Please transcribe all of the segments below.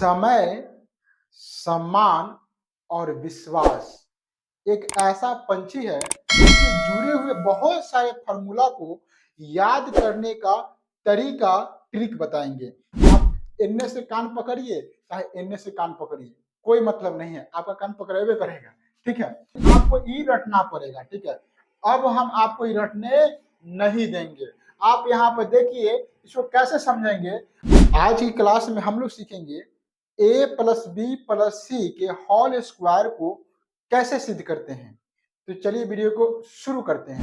समय, सम्मान और विश्वास एक ऐसा पंछी है जिससे जुड़े हुए बहुत सारे फार्मूला को याद करने का तरीका ट्रिक बताएंगे। आप इनमें से कान पकड़िए चाहे इनमें से कान पकड़िए, कोई मतलब नहीं है, आपका कान पकड़ेबे करेगा। ठीक है, आपको ई रटना पड़ेगा। ठीक है, अब हम आपको ई रटने नहीं देंगे। आप यहाँ पर देखिए इसको कैसे समझेंगे। आज की क्लास में हम लोग सीखेंगे a plus B plus C के होल स्क्वायर को कैसे सिद्ध करते हैं। तो चलिए वीडियो को शुरू करते हैं।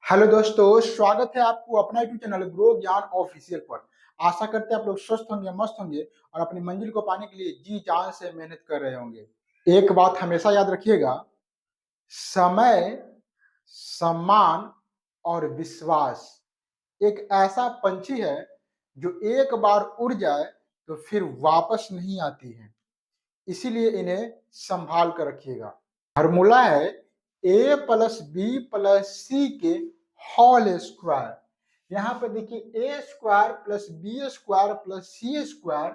हेलो दोस्तों, स्वागत है आपको अपना यूट्यूब चैनल ग्रो ज्ञान ऑफिशियल पर। आशा करते हैं आप लोग स्वस्थ होंगे, मस्त होंगे और अपनी मंजिल को पाने के लिए जी जान से मेहनत कर रहे होंगे। एक बात हमेशा याद रखिएगा, समय, सम्मान और विश्वास एक ऐसा पंछी है जो एक बार उड़ जाए तो फिर वापस नहीं आती है, इसीलिए इन्हें संभाल कर रखिएगा। फार्मूला है a plus B plus C के होल स्क्वायर। यहाँ पर देखिए a square plus B square plus C square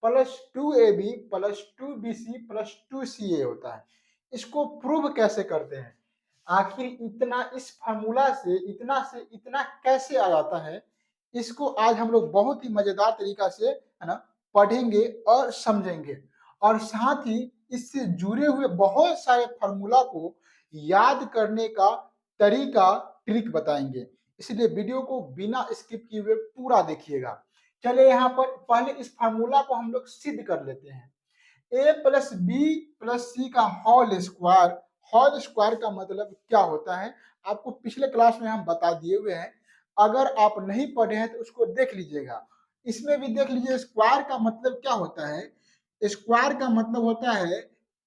plus 2ab plus 2bc plus 2ca होता है। इसको प्रूव कैसे करते हैं, आखिर इतना इस फार्मूला से इतना कैसे आ जाता है, इसको आज हम लोग बहुत ही मजेदार तरीका से है ना पढ़ेंगे और समझेंगे, और साथ ही इससे जुड़े हुए बहुत सारे फार्मूला को याद करने का तरीका ट्रिक बताएंगे। इसलिए वीडियो को बिना स्किप किए हुए पूरा देखिएगा। चलिए यहाँ पर पहले इस फार्मूला को हम लोग सिद्ध कर लेते हैं। a प्लस बी प्लस सी का होल स्क्वायर का मतलब क्या होता है आपको पिछले क्लास में हम बता दिए हुए हैं। अगर आप नहीं पढ़े हैं तो उसको देख लीजिएगा। इसमें भी देख लीजिए स्क्वायर का मतलब क्या होता है। स्क्वायर का मतलब होता है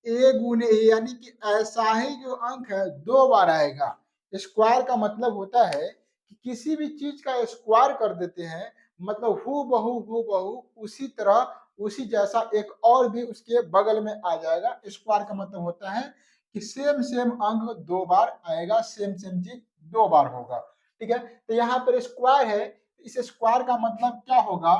ए गुने ए, यानी कि ऐसा ही जो अंक है दो बार आएगा। स्क्वायर का मतलब होता है कि किसी भी चीज का स्क्वायर कर देते हैं, मतलब हू बहू उसी तरह उसी जैसा एक और भी उसके बगल में आ जाएगा। स्क्वायर का मतलब होता है कि सेम अंक दो बार आएगा, सेम चीज दो बार होगा। ठीक है, तो यहाँ पर स्क्वायर है, इस स्क्वायर का मतलब क्या होगा,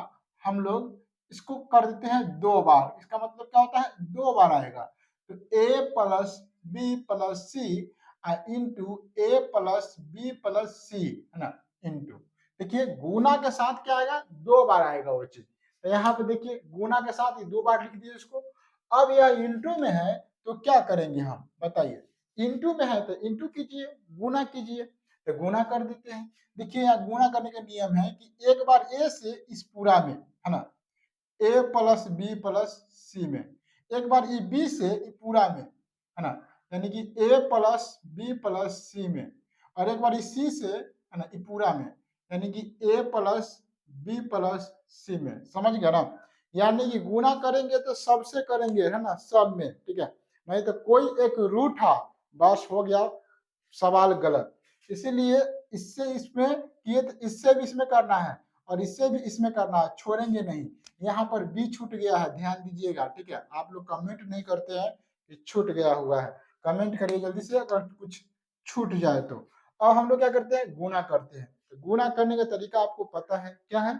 हम लोग इसको कर देते हैं दो बार। इसका मतलब क्या होता है, दो बार आएगा। तो a plus B plus C into A plus B plus C है ना, इंटू देखिए गुना के साथ क्या आएगा, दो बार आएगा वो चीज। तो यहाँ पे देखिए गुना के साथ ही दो बार लिख दिए इसको। अब यह इंटू में है तो क्या करेंगे हम बताइए, इंटू में है तो इंटू कीजिए, गुना कीजिए। तो गुना कर देते हैं। देखिए यहाँ गुना करने का नियम है कि एक बार ए से इस पूरा में है ना, ए प्लस बी प्लस सी में, एक बार ई बी से ई पूरा में है ना, यानी कि ए प्लस बी प्लस सी में, और एक बार सी से है ना ई पूरा में, यानी कि ए प्लस बी प्लस सी में। समझ गया ना, यानी कि गुना करेंगे तो सबसे करेंगे है ना, सब में। ठीक है, नहीं तो कोई एक रूठा बस हो गया, सवाल गलत। इसीलिए इससे इसमें किए तो इससे भी इसमें करना है और इससे भी इसमें करना है, छोड़ेंगे नहीं। यहाँ पर बी छूट गया है, ध्यान दीजिएगा। ठीक है, आप लोग कमेंट नहीं करते हैं कि छूट गया हुआ है, कमेंट करिए जल्दी से अगर कुछ छूट जाए तो। अब हम लोग क्या करते हैं, गुना करते हैं। तो गुना करने का तरीका आपको पता है क्या है,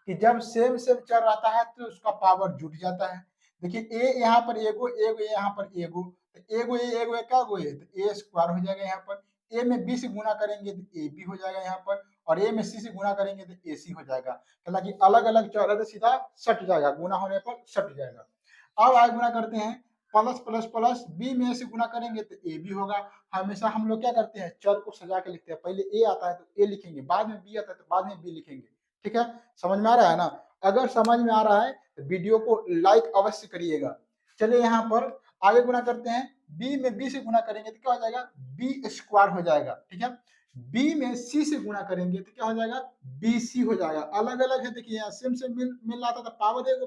कि जब सेम चल रहता है तो उसका पावर जुट जाता है। देखिए ए यहाँ पर एगो एगो यहाँ पर एगो, तो एगो ए क्या गो है, तो ए स्क्वायर हो जाएगा। यहाँ पर ए में बी से गुना करेंगे तो ए बी हो जाएगा यहाँ पर, और ए में सी से गुना करेंगे तो ए सी हो जाएगा। हालांकि अलग अलग चल रहा है तो सीधा सट जाएगा, गुना होने पर सट जाएगा। अब आगे गुना करते हैं, प्लस प्लस प्लस बी में से गुना करेंगे तो ए बी होगा। हमेशा हम लोग क्या करते हैं, चर को सजा के लिखते हैं, पहले ए आता है तो ए लिखेंगे, बाद में बी आता है तो बाद में बी लिखेंगे। ठीक है, समझ में आ रहा है ना। अगर समझ में आ रहा है तो वीडियो को लाइक अवश्य करिएगा। चलिए यहाँ पर आगे गुना करते हैं, बी में बी से गुना करेंगे तो क्या हो जाएगा, बी स्क्वायर हो जाएगा। ठीक है, बी में सी से गुना करेंगे तो क्या हो जाएगा, बी सी हो जाएगा। अलग अलग है, देखिए यहाँ सेम मिल रहा था तो पावर देगो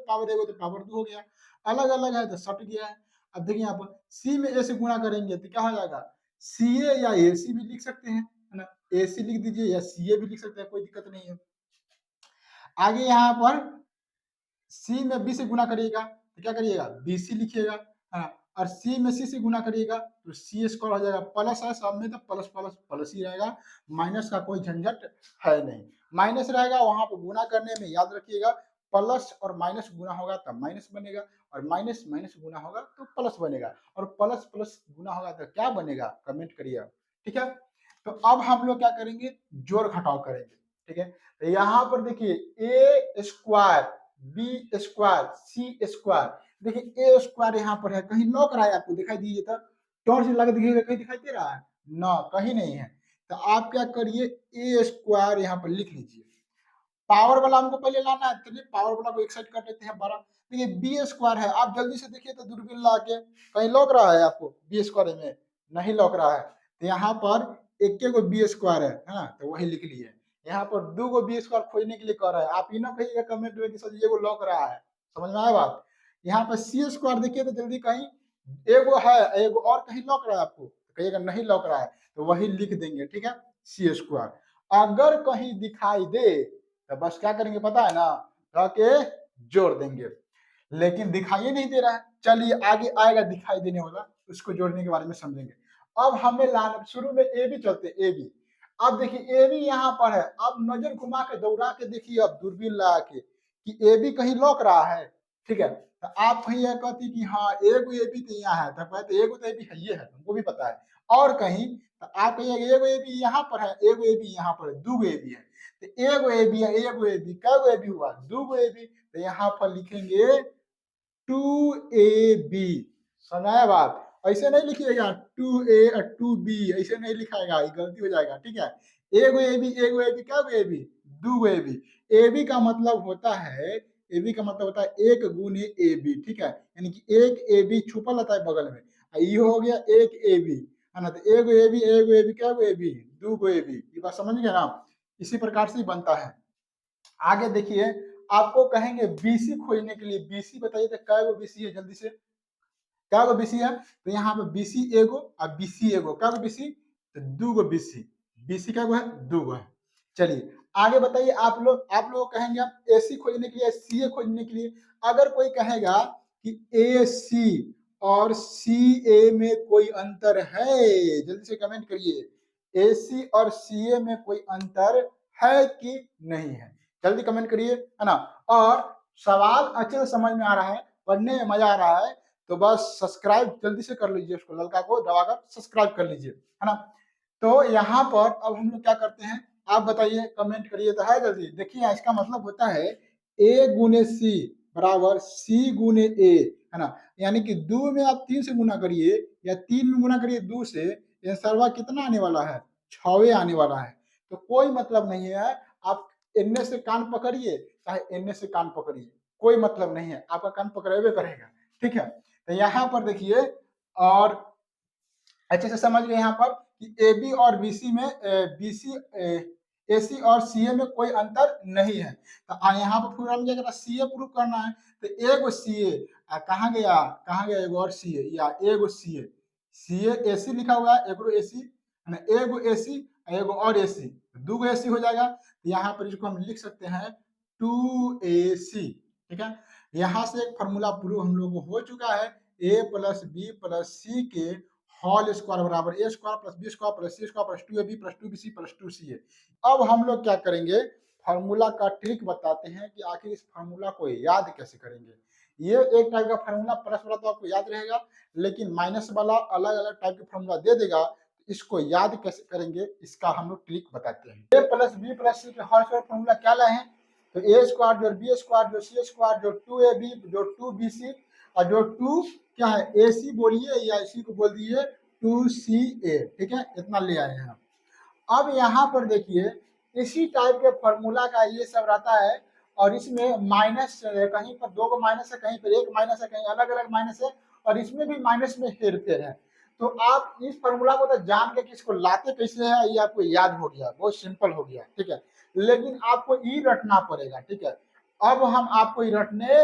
तो पावर 2 हो गया, अलग अलग है तो सट गया है। अब देखिए यहाँ पर सी में ए से गुना करेंगे तो क्या हो जाएगा, सी ए या ए सी भी लिख सकते हैं है ना, ए सी लिख दीजिए या सी ए भी लिख सकते हैं, कोई दिक्कत नहीं है। आगे यहाँ पर सी में बी से गुना करिएगा तो क्या करिएगा, बी सी लिखिएगा है ना। और सी में सी से गुना करिएगा तो सी स्क्वायर हो जाएगा, प्लस है सब में तो प्लस प्लस प्लस ही रहेगा, माइनस का कोई झंझट है नहीं। माइनस रहेगा वहां पर गुना करने में याद रखिएगा प्लस और माइनस गुना होगा तब माइनस बनेगा, और माइनस माइनस गुना होगा तो प्लस बनेगा, और प्लस प्लस गुना होगा तो क्या बनेगा, कमेंट करिए। ठीक है, तो अब हम लोग क्या करेंगे, जोड़ घटाव करेंगे। ठीक है, तो यहाँ पर देखिए ए स्क्वायर बी स्क्वायर सी स्क्वायर, देखिए ए स्क्वायर यहाँ पर है, कहीं लॉक रहा है आपको दिखाई दीजिए तो, टॉर्च लगा दिखिएगा कहीं दिखाई दे रहा है ना, कहीं नहीं है। तो आप क्या करिए ए स्क्वायर यहाँ पर लिख लीजिए, पावर वाला हमको पहले लाना है, चलिए पावर वाला को एक साइड कर देते हैं बड़ा। देखिए बी स्क्वायर है, आप जल्दी से देखिए तो दूरबीन ला के, कहीं लॉक रहा है आपको बी स्क्वायर में, नहीं लॉक रहा है। तो यहाँ पर एक को बी स्क्वायर है ना, तो वही लिख लिए। यहाँ पर दो को बी स्क्वायर खोजने के लिए कह रहा है, आप ये ना कहिएगा कमेंट में कि सर ये को लॉक रहा है, समझ में आया बात। यहाँ पर सी स्क्वायर देखिए तो जल्दी, कहीं एगो है एगो और कहीं लॉक रहा है आपको, तो कहिएगा नहीं लॉक रहा है, तो वही लिख देंगे। ठीक है, सी स्क्वायर अगर कहीं दिखाई दे तो बस क्या करेंगे पता है ना, के जोड़ देंगे, लेकिन दिखाई नहीं दे रहा है। चलिए आगे आएगा दिखाई देने वाला, उसको जोड़ने के बारे में समझेंगे। अब हमें लाना, शुरू में ए बी चलते, ए बी। अब देखिए ए बी यहाँ पर है, अब नजर घुमा के दौड़ा के देखिए, अब दूरबीन लगा के कि ए बी कहीं लौक रहा है। ठीक है, तो आप कहीं यह कहती कि हाँ एगो ए बी तो यहाँ है, तो कहते एगो तो ए बी है, ये है हमको भी पता है, और कहीं तो आप कहिए एगो ए बी यहाँ पर है, एगो ए बी यहाँ पर है, दो ए बी है। तो एगो ए बी है, एगो ए बी, कैगो ए बी हुआ, दो ए बी, तो यहाँ पर लिखेंगे 2ab। समझाया बात, ऐसे नहीं लिखिएगा 2a और 2b, ऐसे नहीं लिखाएगा, ये गलती हो जाएगा। ठीक है, एगो ए बी, एगो ए बी, क्या ए बी, दो ए बी। ए बी का मतलब होता है, ए बी का मतलब होता है एक गुने ए बी। ठीक है, यानी कि एक ए बी छुपा रहता है बगल में, ये हो गया एक ए बी, है ना। तो एगो ए बी, एगो ए बी, क्या ए बी, दो ए बी, ये बात समझ गए ना। इसी प्रकार से बनता है। आगे देखिए, आपको कहेंगे बीसी खोजने के लिए, बीसी बताइए तो क्या गो बीसी है, जल्दी से क्या गो बीसी है। तो यहाँ पे बीसी एगो और बीसी एगो, क्या गो बीसी, तो दो गो बीसी, बीसी क्या गो है, दो गो है। चलिए आगे बताइए, आप लोग कहेंगे आप एसी खोजने के लिए, सी ए खोजने के लिए। अगर कोई कहेगा कि ए सी और सी ए में कोई अंतर है, जल्दी से कमेंट करिए, ए सी और सी ए में कोई अंतर है कि नहीं है, जल्दी कमेंट करिए, है ना। और सवाल अच्छे से समझ में आ रहा है, पढ़ने में मजा आ रहा है, तो बस सब्सक्राइब जल्दी से कर लीजिए, उसको ललका को दबाकर सब्सक्राइब कर लीजिए, है ना। तो यहाँ पर अब हम लोग क्या करते हैं, आप बताइए, कमेंट करिए तो है जल्दी। देखिए इसका मतलब होता है ए गुने सी बराबर सी गुने ए, है ना। यानी कि दो में आप तीन से गुना करिए या तीन में गुना करिए दो से, ये सर्वा कितना आने वाला है, 6 आने वाला है। तो कोई मतलब नहीं है, आप एन्ने से कान पकड़िए चाहे एन्ने से कान पकड़िए, कोई मतलब नहीं है, आपका कान पकड़ेबे करेगा। ठीक है, तो यहाँ पर देखिए, और अच्छे से समझ गए यहाँ पर कि ए बी और बीसी में बीसी एसी और सीए में कोई अंतर नहीं है। तो यहाँ पर पूरा मुझे सीए प्रूव करना है, तो एगो सीए कहाँ गया एगो और सीए, या एगो सीए, सीए एसी लिखा हुआ है, एगो एसी, एगो एसी एगो और एसी, दो गो एसी हो जाएगा। तो यहाँ पर इसको हम लिख सकते हैं 2ac। ठीक है, यहाँ से एक फॉर्मूला प्रूव हम लोग को हो चुका है, A plus B plus C के होल स्क्वायर बराबर A square plus B square plus C square plus 2ab plus 2bc plus 2ca। अब हम लोग क्या करेंगे, फार्मूला का ट्रिक बताते हैं कि आखिर इस फार्मूला को याद कैसे करेंगे। ये एक टाइप का फार्मूला, प्लस वाला तो आपको याद रहेगा, लेकिन माइनस वाला अलग अलग टाइप के फार्मूला दे देगा, इसको याद कैसे करेंगे इसका हम लोग ट्रिक बताते हैं। ए प्लस बी प्लस सी के होल स्क्वायर फार्मूला क्या लाए हैं, तो ए स्क्वायर जो बी स्क्वायर जो सी स्क्वायर जो 2ab जो 2bc और जो 2 क्या है ए सी बोलिए या इसी को बोल दीजिए 2ca। ठीक है, इतना ले आए हैं। अब यहाँ पर देखिए इसी टाइप के फॉर्मूला का ये सब रहता है, और इसमें माइनस कहीं पर दो को माइनस है, कहीं पर एक माइनस है, कहीं अलग अलग माइनस है, और इसमें भी माइनस में हेर फेर है। तो आप इस फॉर्मूला को तो जान के कि इसको लाते कैसे है, ये आपको याद हो गया, बहुत सिंपल हो गया। ठीक है, लेकिन आपको ई रटना पड़ेगा। ठीक है, अब हम आपको ई रटने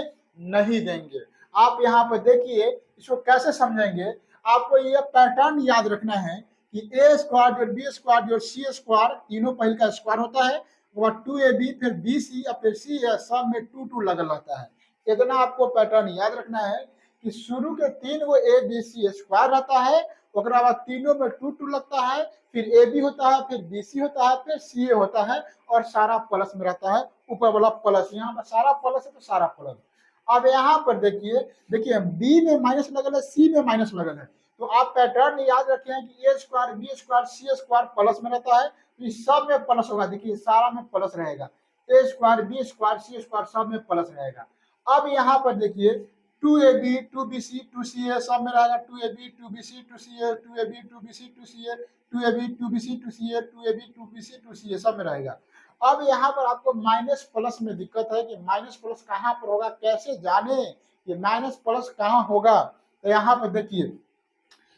नहीं देंगे। आप यहाँ पर देखिए इसको कैसे समझेंगे, आपको ये पैटर्न याद रखना है कि ए स्क्वायर जोड़ बी स्क्वायर जोड़ सी स्क्वायर, तीनों पहले का स्क्वायर होता है, और 2ab फिर bc और फिर c है, सब में 2 2 लगल रहता है। इतना आपको पैटर्न याद रखना है कि शुरू के 3 गो ए बी सी स्क्वायर रहता है, ओकरा बाद तीनों में 2 2 लगता है, फिर ए बी होता है, फिर बी सी होता है, फिर सी ए होता है और सारा प्लस में रहता है, ऊपर वाला प्लस, यहाँ पर सारा प्लस है तो सारा प्लस। अब यहाँ पर देखिए बी में माइनस लगल है, सी में माइनस लगल है, तो आप पैटर्न याद रखे हैं कि ए स्क्वायर बी स्क्वायर सी स्क्वायर प्लस में रहता है, तो इस सब में प्लस होगा, देखिए सारा में प्लस रहेगा, ए स्क्वायर बी स्क्वायर सी स्क्वायर सब में प्लस रहेगा। अब यहाँ पर देखिए 2ab 2bc 2ca सब में रहेगा, 2ab 2bc 2ca 2ab 2bc 2ca 2ab 2bc 2ca 2ab 2bc 2ca सब में रहेगा। अब यहाँ पर आपको माइनस प्लस में दिक्कत है कि माइनस प्लस कहाँ पर होगा, कैसे जाने कि माइनस प्लस कहाँ होगा। तो यहाँ पर देखिए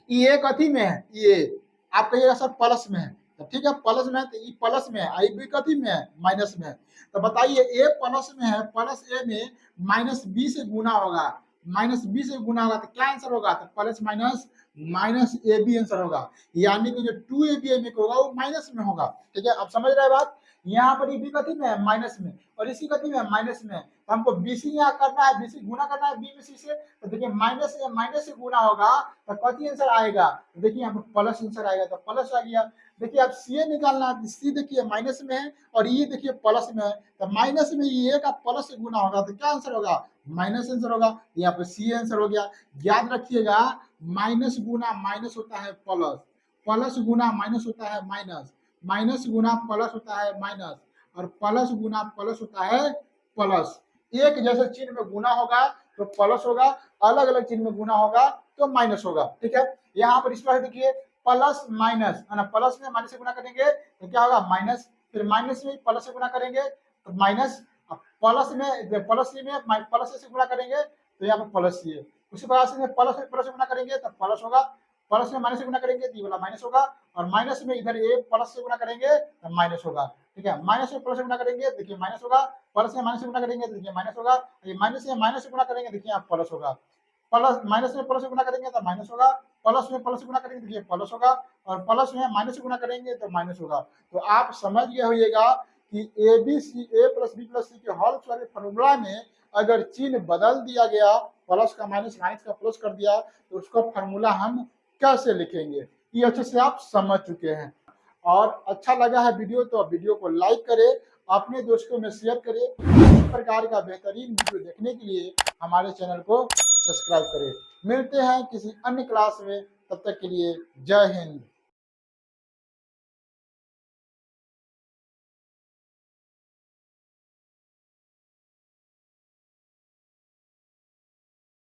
ये कथी में है, ये आप कहिएगा सर प्लस में है, तो ठीक है प्लस में है, तो ये प्लस में है, आई बी कथी में है, माइनस में है। तो बताइए ए प्लस में है, प्लस ए में माइनस बी से गुना होगा, माइनस बी से गुना होगा तो क्या आंसर होगा, तो plus minus minus A B answer होगा, यानी कि जो 2ab में होगा वो माइनस में होगा। ठीक है, अब समझ रहे बात। यहाँ पर बी कथी में है, माइनस में, और इसी कथी में माइनस में, तो हमको बीसी यहाँ करना है, बीसी गुना करना है बी में सी से, तो देखिए माइनस से गुना होगा तो कथी आंसर आएगा, तो देखिए यहाँ पर प्लस आंसर आएगा, तो प्लस आ गया। देखिए आप सी निकालना है, सी देखिए माइनस में है और ये देखिए प्लस में है, तो माइनस में ये का प्लस से गुना होगा तो क्या आंसर होगा, माइनस आंसर होगा, यहाँ पर सी आंसर हो गया। याद रखिएगा माइनस गुना माइनस होता है प्लस, प्लस गुना माइनस होता है माइनस, माइनस गुना प्लस होता है माइनस, और प्लस गुना प्लस होता है प्लस। एक जैसे चिन्ह में गुना होगा तो प्लस होगा, अलग अलग चिन्ह में गुना होगा तो माइनस होगा। ठीक है, यहाँ पर इस पर देखिए प्लस माइनस है ना, प्लस में माइनस से गुना करेंगे तो क्या होगा माइनस, फिर माइनस में प्लस से गुना करेंगे तो माइनस, प्लस में प्लस से गुना करेंगे तो यहाँ पर प्लस सी है, उसी प्रकार से प्लस से गुना करेंगे तो प्लस होगा, प्लस में माइनस से गुना करेंगे तो ये वाला माइनस होगा, और माइनस में इधर ए प्लस से गुना करेंगे तो माइनस होगा। ठीक है, माइनस में प्लस से गुना करेंगे देखिए माइनस होगा, प्लस में माइनस से गुना करेंगे देखिए माइनस होगा, ये माइनस में माइनस से गुना करेंगे देखिए यहाँ प्लस होगा, प्लस माइनस में प्लस से गुना करेंगे तो माइनस होगा, प्लस में प्लस से गुना करेंगे देखिए प्लस होगा, और प्लस में माइनस से गुना करेंगे तो माइनस होगा। तो आप समझ गए होइएगा कि A B C A plus B plus C के होल वाले फॉर्मूला में अगर चिन्ह बदल दिया गया, प्लस का माइनस माइनस का प्लस कर दिया, तो उसका फॉर्मूला हम कैसे लिखेंगे, ये अच्छे से आप समझ चुके हैं। और अच्छा लगा है वीडियो तो वीडियो को लाइक करें, अपने दोस्तों में शेयर करें, इस प्रकार का बेहतरीन वीडियो देखने के लिए हमारे चैनल को सब्सक्राइब करें। मिलते हैं किसी अन्य क्लास में, तब तक के लिए जय हिंद।